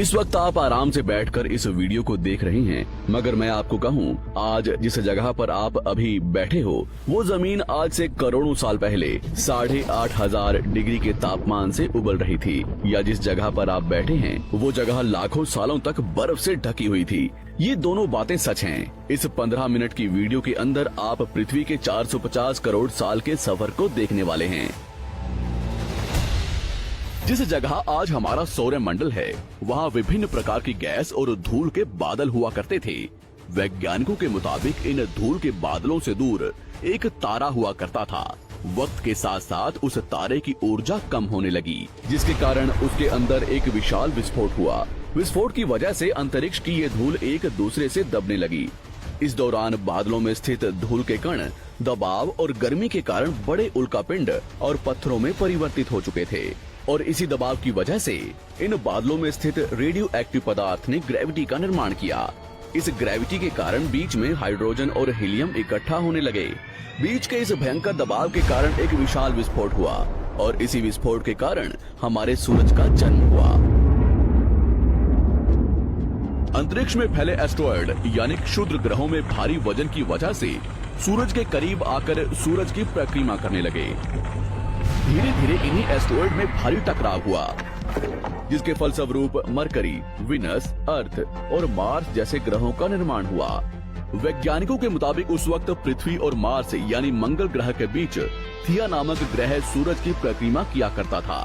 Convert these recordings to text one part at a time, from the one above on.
इस वक्त आप आराम से बैठकर इस वीडियो को देख रहे हैं, मगर मैं आपको कहूं, आज जिस जगह पर आप अभी बैठे हो वो जमीन आज से करोड़ों साल पहले 8,500 डिग्री के तापमान से उबल रही थी, या जिस जगह पर आप बैठे हैं वो जगह लाखों सालों तक बर्फ से ढकी हुई थी। ये दोनों बातें सच हैं। इस 15 मिनट की वीडियो के अंदर आप पृथ्वी के 450 करोड़ साल के सफर को देखने वाले हैं। जिस जगह आज हमारा सौरमंडल है, वहाँ विभिन्न प्रकार की गैस और धूल के बादल हुआ करते थे। वैज्ञानिकों के मुताबिक इन धूल के बादलों से दूर एक तारा हुआ करता था। वक्त के साथ साथ उस तारे की ऊर्जा कम होने लगी, जिसके कारण उसके अंदर एक विशाल विस्फोट हुआ। विस्फोट की वजह से अंतरिक्ष की ये धूल एक दूसरे से दबने लगी। इस दौरान बादलों में स्थित धूल के कण दबाव और गर्मी के कारण बड़े उल्कापिंड और पत्थरों में परिवर्तित हो चुके थे, और इसी दबाव की वजह से इन बादलों में स्थित रेडियो एक्टिव पदार्थ ने ग्रेविटी का निर्माण किया। इस ग्रेविटी के कारण बीच में हाइड्रोजन और हीलियम इकट्ठा होने लगे। बीच के इस भयंकर दबाव के कारण एक विशाल विस्फोट हुआ, और इसी विस्फोट के कारण हमारे सूरज का जन्म हुआ। अंतरिक्ष में फैले एस्ट्रॉयड यानी क्षुद्र ग्रहों में भारी वजन की वजह से सूरज के करीब आकर सूरज की परिक्रमा करने लगे। धीरे धीरे इन्हीं एस्ट्रॉयड में भारी टकराव हुआ, जिसके फलस्वरूप मरकरी, विनस, अर्थ और मार्स जैसे ग्रहों का निर्माण हुआ। वैज्ञानिकों के मुताबिक उस वक्त पृथ्वी और मार्स यानी मंगल ग्रह के बीच थिया नामक ग्रह सूरज की परिक्रमा किया करता था।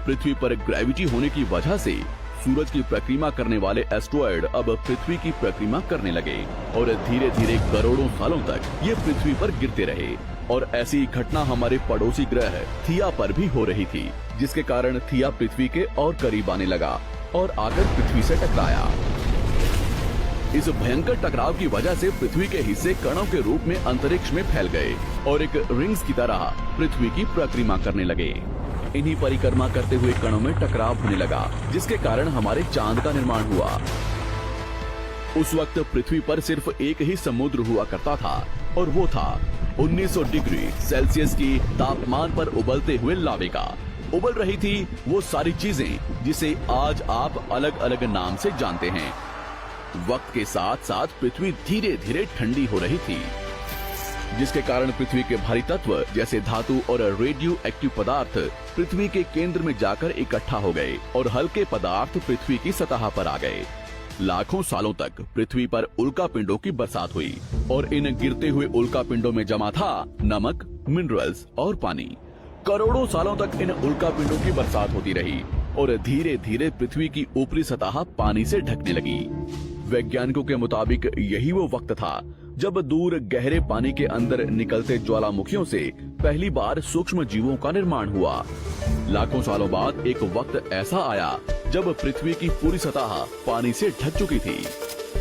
पृथ्वी पर ग्रेविटी होने की वजह से सूरज की परिक्रमा करने वाले एस्ट्रॉयड अब पृथ्वी की परिक्रमा करने लगे, और धीरे धीरे करोड़ों सालों तक ये पृथ्वी पर गिरते रहे। और ऐसी घटना हमारे पड़ोसी ग्रह थिया पर भी हो रही थी, जिसके कारण थिया पृथ्वी के और करीब आने लगा और आकर पृथ्वी से टकराया। इस भयंकर टकराव की वजह से पृथ्वी के हिस्से कणों के रूप में अंतरिक्ष में फैल गए और एक रिंग्स की तरह पृथ्वी की परिक्रमा करने लगे। इन्हीं परिक्रमा करते हुए कणों में टकराव होने लगा, जिसके कारण हमारे चांद का निर्माण हुआ। उस वक्त पृथ्वी पर सिर्फ एक ही समुद्र हुआ करता था, और वो था 1900 डिग्री सेल्सियस की तापमान पर उबलते हुए लावे का। उबल रही थी वो सारी चीजें जिसे आज आप अलग अलग नाम से जानते हैं। वक्त के साथ साथ पृथ्वी धीरे धीरे ठंडी हो रही थी, जिसके कारण पृथ्वी के भारी तत्व जैसे धातु और रेडियो एक्टिव पदार्थ पृथ्वी के केंद्र में जाकर इकट्ठा हो गए, और हल्के पदार्थ पृथ्वी की सतह पर आ गए। लाखों सालों तक पृथ्वी पर उल्कापिंडों की बरसात हुई, और इन गिरते हुए उल्कापिंडों में जमा था नमक, मिनरल्स और पानी। करोड़ों सालों तक इन उल्कापिंडों की बरसात होती रही, और धीरे धीरे पृथ्वी की ऊपरी सतह पानी से ढकने लगी। वैज्ञानिकों के मुताबिक यही वो वक्त था जब दूर गहरे पानी के अंदर निकलते ज्वालामुखियों से पहली बार सूक्ष्म जीवों का निर्माण हुआ। लाखों सालों बाद एक वक्त ऐसा आया जब पृथ्वी की पूरी सतह पानी से ढक चुकी थी।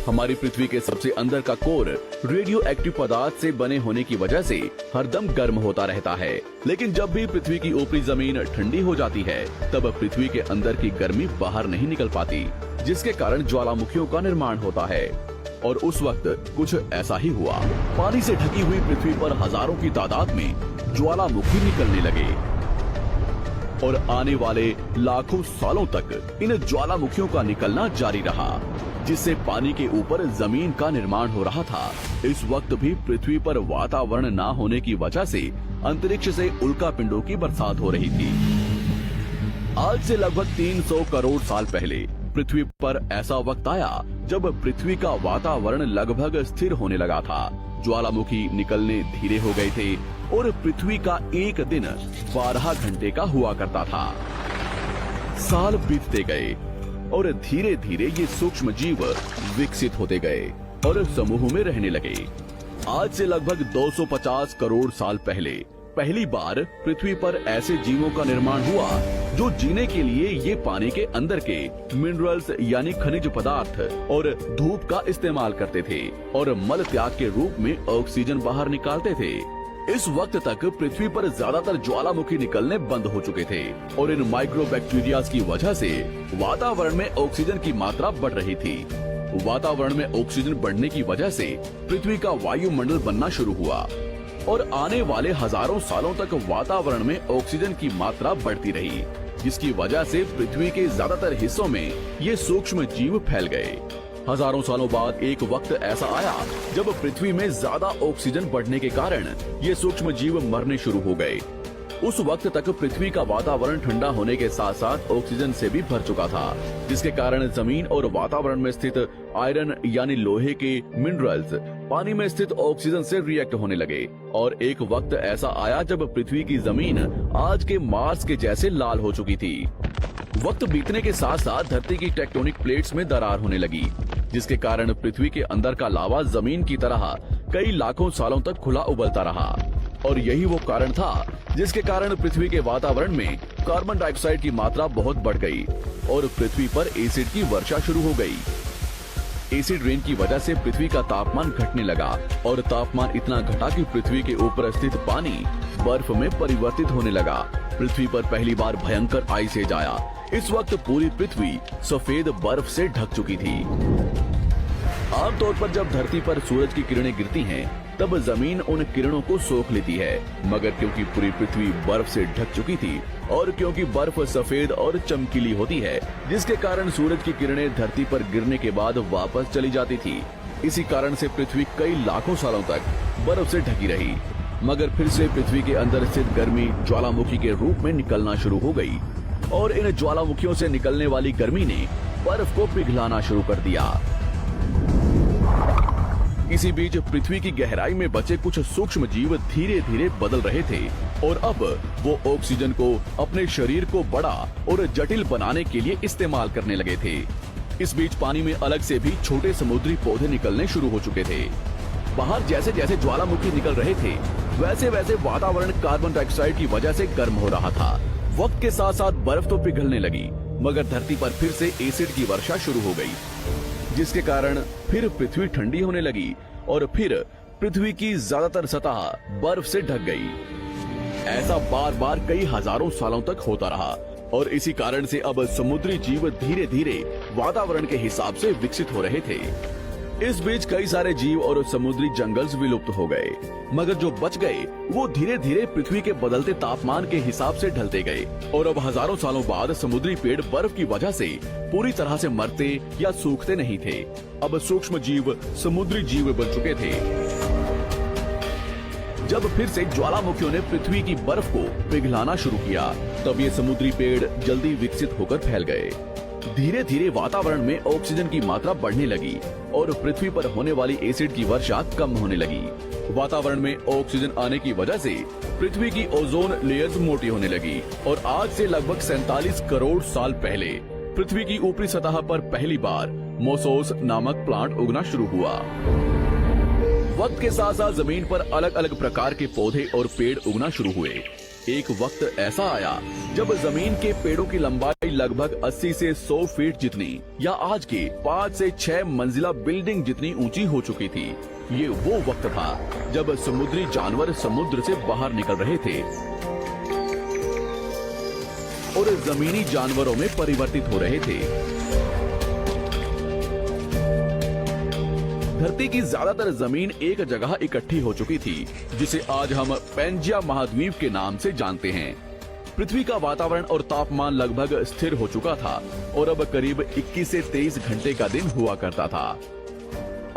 हमारी पृथ्वी के सबसे अंदर का कोर रेडियो एक्टिव पदार्थ से बने होने की वजह से हरदम गर्म होता रहता है, लेकिन जब भी पृथ्वी की ऊपरी जमीन ठंडी हो जाती है, तब पृथ्वी के अंदर की गर्मी बाहर नहीं निकल पाती, जिसके कारण ज्वालामुखियों का निर्माण होता है। और उस वक्त कुछ ऐसा ही हुआ। पानी से ढकी हुई पृथ्वी पर हजारों की तादाद में ज्वालामुखी निकलने लगे, और आने वाले लाखों सालों तक इन ज्वालामुखियों का निकलना जारी रहा, जिससे पानी के ऊपर जमीन का निर्माण हो रहा था। इस वक्त भी पृथ्वी पर वातावरण न होने की वजह से अंतरिक्ष से उल्कापिंडों की बरसात हो रही थी। आज से लगभग 300 करोड़ साल पहले पृथ्वी पर ऐसा वक्त आया जब पृथ्वी का वातावरण लगभग स्थिर होने लगा था। ज्वालामुखी निकलने धीरे हो गए थे, और पृथ्वी का एक दिन 12 घंटे का हुआ करता था। साल बीतते गए, और धीरे धीरे ये सूक्ष्म जीव विकसित होते गए और समूह में रहने लगे। आज से लगभग 250 करोड़ साल पहले पहली बार पृथ्वी पर ऐसे जीवों का निर्माण हुआ जो जीने के लिए ये पानी के अंदर के मिनरल्स यानी खनिज पदार्थ और धूप का इस्तेमाल करते थे, और मल त्याग के रूप में ऑक्सीजन बाहर निकालते थे। इस वक्त तक पृथ्वी पर ज्यादातर ज्वालामुखी निकलने बंद हो चुके थे, और इन माइक्रोबैक्टीरिया की वजह से वातावरण में ऑक्सीजन की मात्रा बढ़ रही थी। वातावरण में ऑक्सीजन बढ़ने की वजह से पृथ्वी का वायुमंडल बनना शुरू हुआ, और आने वाले हजारों सालों तक वातावरण में ऑक्सीजन की मात्रा बढ़ती रही, जिसकी वजह से पृथ्वी के ज्यादातर हिस्सों में ये सूक्ष्म जीव फैल गए। हजारों सालों बाद एक वक्त ऐसा आया जब पृथ्वी में ज्यादा ऑक्सीजन बढ़ने के कारण ये सूक्ष्म जीव मरने शुरू हो गए। उस वक्त तक पृथ्वी का वातावरण ठंडा होने के साथ साथ ऑक्सीजन से भी भर चुका था, जिसके कारण जमीन और वातावरण में स्थित आयरन यानी लोहे के मिनरल्स पानी में स्थित ऑक्सीजन से रिएक्ट होने लगे। और एक वक्त ऐसा आया जब पृथ्वी की जमीन आज के मार्स के जैसे लाल हो चुकी थी। वक्त बीतने के साथ साथ धरती की टेक्टोनिक प्लेट्स में दरार होने लगी, जिसके कारण पृथ्वी के अंदर का लावा जमीन की तरह कई लाखों सालों तक खुला उबलता रहा। और यही वो कारण था जिसके कारण पृथ्वी के वातावरण में कार्बन डाइऑक्साइड की मात्रा बहुत बढ़ गई और पृथ्वी पर एसिड की वर्षा शुरू हो गई। एसिड रेन की वजह से पृथ्वी का तापमान घटने लगा और तापमान इतना घटा कि पृथ्वी के ऊपर स्थित पानी बर्फ में परिवर्तित होने लगा। पृथ्वी पर पहली बार भयंकर आइस एज आया। इस वक्त पूरी पृथ्वी सफेद बर्फ से ढक चुकी थी। आमतौर पर जब धरती पर सूरज की किरणें गिरती हैं, तब जमीन उन किरणों को सोख लेती है, मगर क्योंकि पूरी पृथ्वी बर्फ से ढक चुकी थी और क्योंकि बर्फ सफेद और चमकीली होती है, जिसके कारण सूरज की किरणें धरती पर गिरने के बाद वापस चली जाती थी। इसी कारण से पृथ्वी कई लाखों सालों तक बर्फ से ढकी रही, मगर फिर से पृथ्वी के अंदर स्थित गर्मी ज्वालामुखी के रूप में निकलना शुरू हो गई और इन ज्वालामुखियों से निकलने वाली गर्मी ने बर्फ को पिघलाना शुरू कर दिया। इसी बीच पृथ्वी की गहराई में बचे कुछ सूक्ष्म जीव धीरे धीरे बदल रहे थे और अब वो ऑक्सीजन को अपने शरीर को बड़ा और जटिल बनाने के लिए इस्तेमाल करने लगे थे। इस बीच पानी में अलग से भी छोटे समुद्री पौधे निकलने शुरू हो चुके थे। बाहर जैसे जैसे ज्वालामुखी निकल रहे थे, वैसे वैसे वातावरण कार्बन डाइऑक्साइड की वजह से गर्म हो रहा था। वक्त के साथ साथ बर्फ तो पिघलने लगी, मगर धरती पर फिर से एसिड की वर्षा शुरू हो गई, जिसके कारण फिर पृथ्वी ठंडी होने लगी और फिर पृथ्वी की ज्यादातर सतह बर्फ से ढक गई। ऐसा बार बार कई हजारों सालों तक होता रहा और इसी कारण से अब समुद्री जीव धीरे धीरे वातावरण के हिसाब से विकसित हो रहे थे। इस बीच कई सारे जीव और समुद्री जंगल्स विलुप्त हो गए, मगर जो बच गए वो धीरे धीरे पृथ्वी के बदलते तापमान के हिसाब से ढलते गए और अब हजारों सालों बाद समुद्री पेड़ बर्फ की वजह से पूरी तरह से मरते या सूखते नहीं थे। अब सूक्ष्म जीव समुद्री जीव बन चुके थे। जब फिर से ज्वालामुखियों ने पृथ्वी की बर्फ को पिघलाना शुरू किया, तब ये समुद्री पेड़ जल्दी विकसित होकर फैल गए। धीरे धीरे वातावरण में ऑक्सीजन की मात्रा बढ़ने लगी और पृथ्वी पर होने वाली एसिड की वर्षा कम होने लगी। वातावरण में ऑक्सीजन आने की वजह से पृथ्वी की ओजोन लेयर्स मोटी होने लगी और आज से लगभग 47 करोड़ साल पहले पृथ्वी की ऊपरी सतह पर पहली बार मोसोस नामक प्लांट उगना शुरू हुआ। वक्त के साथ साथ जमीन पर अलग अलग प्रकार के पौधे और पेड़ उगना शुरू हुए। एक वक्त ऐसा आया जब जमीन के पेड़ों की लंबाई लगभग 80 से 100 फीट जितनी या आज के 5 से 6 मंजिला बिल्डिंग जितनी ऊंची हो चुकी थी। ये वो वक्त था जब समुद्री जानवर समुद्र से बाहर निकल रहे थे और जमीनी जानवरों में परिवर्तित हो रहे थे। धरती की ज्यादातर जमीन एक जगह इकट्ठी हो चुकी थी, जिसे आज हम पैंजिया महाद्वीप के नाम से जानते हैं। पृथ्वी का वातावरण और तापमान लगभग स्थिर हो चुका था और अब करीब 21 से 23 घंटे का दिन हुआ करता था।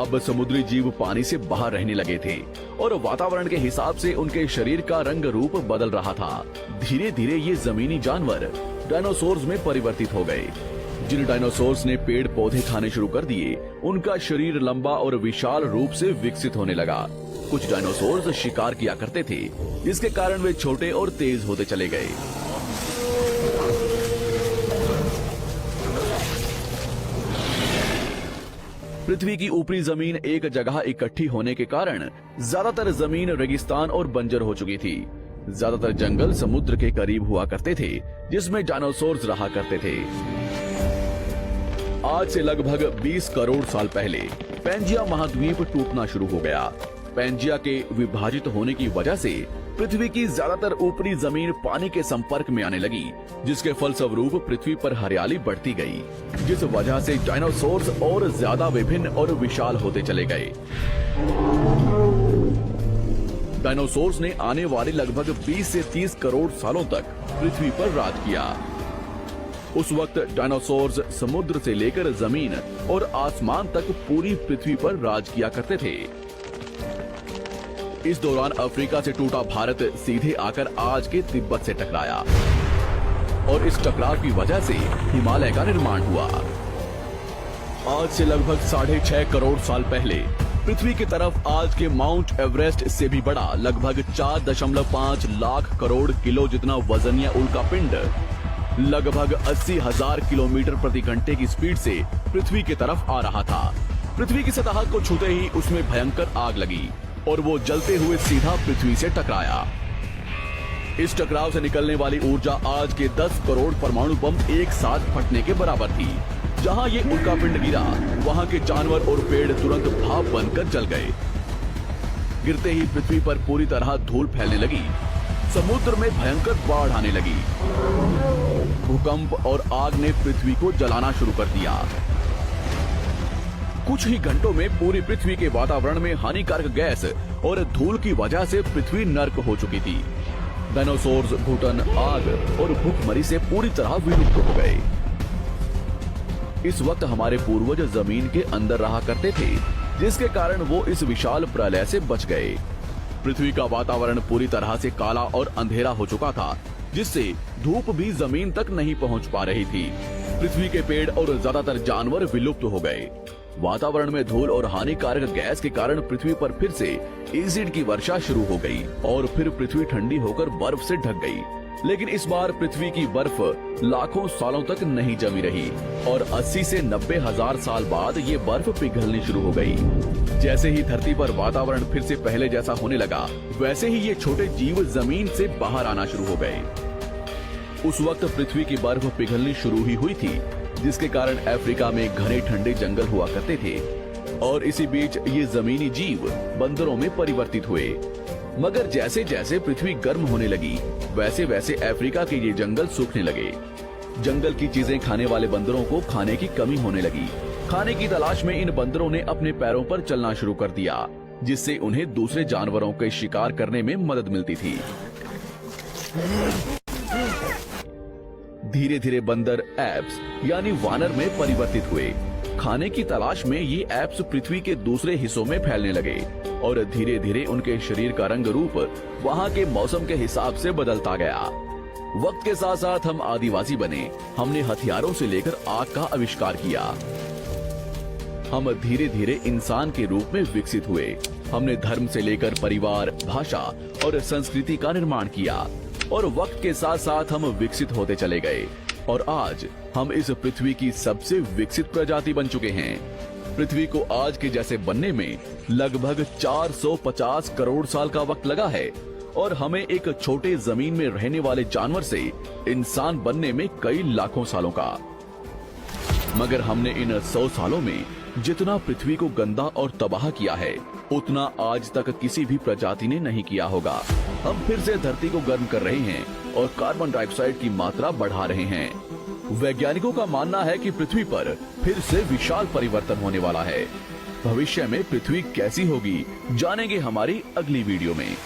अब समुद्री जीव पानी से बाहर रहने लगे थे और वातावरण के हिसाब से उनके शरीर का रंग रूप बदल रहा था। धीरे धीरे ये जमीनी जानवर डायनासोर्स में परिवर्तित हो गए। जिन डायनासोर्स ने पेड़ पौधे खाने शुरू कर दिए, उनका शरीर लंबा और विशाल रूप से विकसित होने लगा। कुछ डायनासोर्स शिकार किया करते थे, जिसके कारण वे छोटे और तेज होते चले गए। पृथ्वी की ऊपरी जमीन एक जगह इकट्ठी होने के कारण ज्यादातर जमीन रेगिस्तान और बंजर हो चुकी थी। ज्यादातर जंगल समुद्र के करीब हुआ करते थे, जिसमें डायनासोर्स रहा करते थे। आज से लगभग 20 करोड़ साल पहले पैंजिया महाद्वीप टूटना शुरू हो गया। पैंजिया के विभाजित होने की वजह से पृथ्वी की ज्यादातर ऊपरी जमीन पानी के संपर्क में आने लगी, जिसके फलस्वरूप पृथ्वी पर हरियाली बढ़ती गई, जिस वजह से डायनासोर्स और ज्यादा विभिन्न और विशाल होते चले गए। डायनासोर्स ने आने वाले लगभग 20 से 30 करोड़ सालों तक पृथ्वी पर राज किया। उस वक्त डायनासोर्स समुद्र से लेकर जमीन और आसमान तक पूरी पृथ्वी पर राज किया करते थे। इस दौरान अफ्रीका से टूटा भारत सीधे आकर आज के तिब्बत से टकराया और इस टकराव की वजह से हिमालय का निर्माण हुआ। आज से लगभग 6.5 करोड़ साल पहले पृथ्वी की तरफ आज के माउंट एवरेस्ट से भी बड़ा लगभग 4.5 लाख करोड़ किलो जितना वजनीय उल्कापिंड लगभग 80,000 किलोमीटर प्रति घंटे की स्पीड से पृथ्वी की तरफ आ रहा था। पृथ्वी की सतह को छूते ही उसमें भयंकर आग लगी और वो जलते हुए सीधा पृथ्वी से टकराया। इस टकराव से निकलने वाली ऊर्जा आज के 10 करोड़ परमाणु बम एक साथ फटने के बराबर थी। जहां ये उल्कापिंड गिरा, वहां के जानवर और पेड़ तुरंत भाप बनकर जल गए। गिरते ही पृथ्वी पर पूरी तरह धूल फैलने लगी। समुद्र में भयंकर बाढ़ आने लगी। भूकंप और आग ने पृथ्वी को जलाना शुरू कर दिया। कुछ ही घंटों में पूरी पृथ्वी के वातावरण में हानिकारक गैस और धूल की वजह से पृथ्वी नर्क हो चुकी थी। डायनासोर्स, घुटन, आग और भूखमरी से पूरी तरह विलुप्त हो गए। इस वक्त हमारे पूर्वज जमीन के अंदर रहा करते थे, जिसके कारण वो इस विशाल प्रलय से बच गए। पृथ्वी का वातावरण पूरी तरह से काला और अंधेरा हो चुका था, जिससे धूप भी जमीन तक नहीं पहुंच पा रही थी। पृथ्वी के पेड़ और ज्यादातर जानवर विलुप्त हो गए। वातावरण में धूल और हानिकारक गैस के कारण पृथ्वी पर फिर से एसिड की वर्षा शुरू हो गई और फिर पृथ्वी ठंडी होकर बर्फ से ढक गई। लेकिन इस बार पृथ्वी की बर्फ लाखों सालों तक नहीं जमी रही और 80 से 90 हजार साल बाद ये बर्फ पिघलनी शुरू हो गई। जैसे ही धरती पर वातावरण फिर से पहले जैसा होने लगा, वैसे ही ये छोटे जीव जमीन से बाहर आना शुरू हो गए। उस वक्त पृथ्वी की बर्फ पिघलनी शुरू ही हुई थी, जिसके कारण अफ्रीका में घने ठंडे जंगल हुआ करते थे और इसी बीच ये जमीनी जीव बंदरों में परिवर्तित हुए। मगर जैसे जैसे पृथ्वी गर्म होने लगी, वैसे वैसे अफ्रीका के ये जंगल सूखने लगे। जंगल की चीजें खाने वाले बंदरों को खाने की कमी होने लगी। खाने की तलाश में इन बंदरों ने अपने पैरों पर चलना शुरू कर दिया, जिससे उन्हें दूसरे जानवरों के शिकार करने में मदद मिलती थी। धीरे धीरे बंदर एप्स यानी वानर में परिवर्तित हुए। खाने की तलाश में ये एप्स पृथ्वी के दूसरे हिस्सों में फैलने लगे और धीरे धीरे उनके शरीर का रंग रूप वहाँ के मौसम के हिसाब से बदलता गया। वक्त के साथ साथ हम आदिवासी बने। हमने हथियारों से लेकर आग का आविष्कार किया। हम धीरे धीरे इंसान के रूप में विकसित हुए। हमने धर्म से लेकर परिवार, भाषा और संस्कृति का निर्माण किया और वक्त के साथ साथ हम विकसित होते चले गए और आज हम इस पृथ्वी की सबसे विकसित प्रजाति बन चुके हैं। पृथ्वी को आज के जैसे बनने में लगभग 450 करोड़ साल का वक्त लगा है और हमें एक छोटे जमीन में रहने वाले जानवर से इंसान बनने में कई लाखों सालों का। मगर हमने इन 100 सालों में जितना पृथ्वी को गंदा और तबाह किया है, उतना आज तक किसी भी प्रजाति ने नहीं किया होगा। हम फिर से धरती को गर्म कर रहे हैं और कार्बन डाइऑक्साइड की मात्रा बढ़ा रहे हैं। वैज्ञानिकों का मानना है कि पृथ्वी पर फिर से विशाल परिवर्तन होने वाला है। भविष्य में पृथ्वी कैसी होगी, जानेंगे हमारी अगली वीडियो में।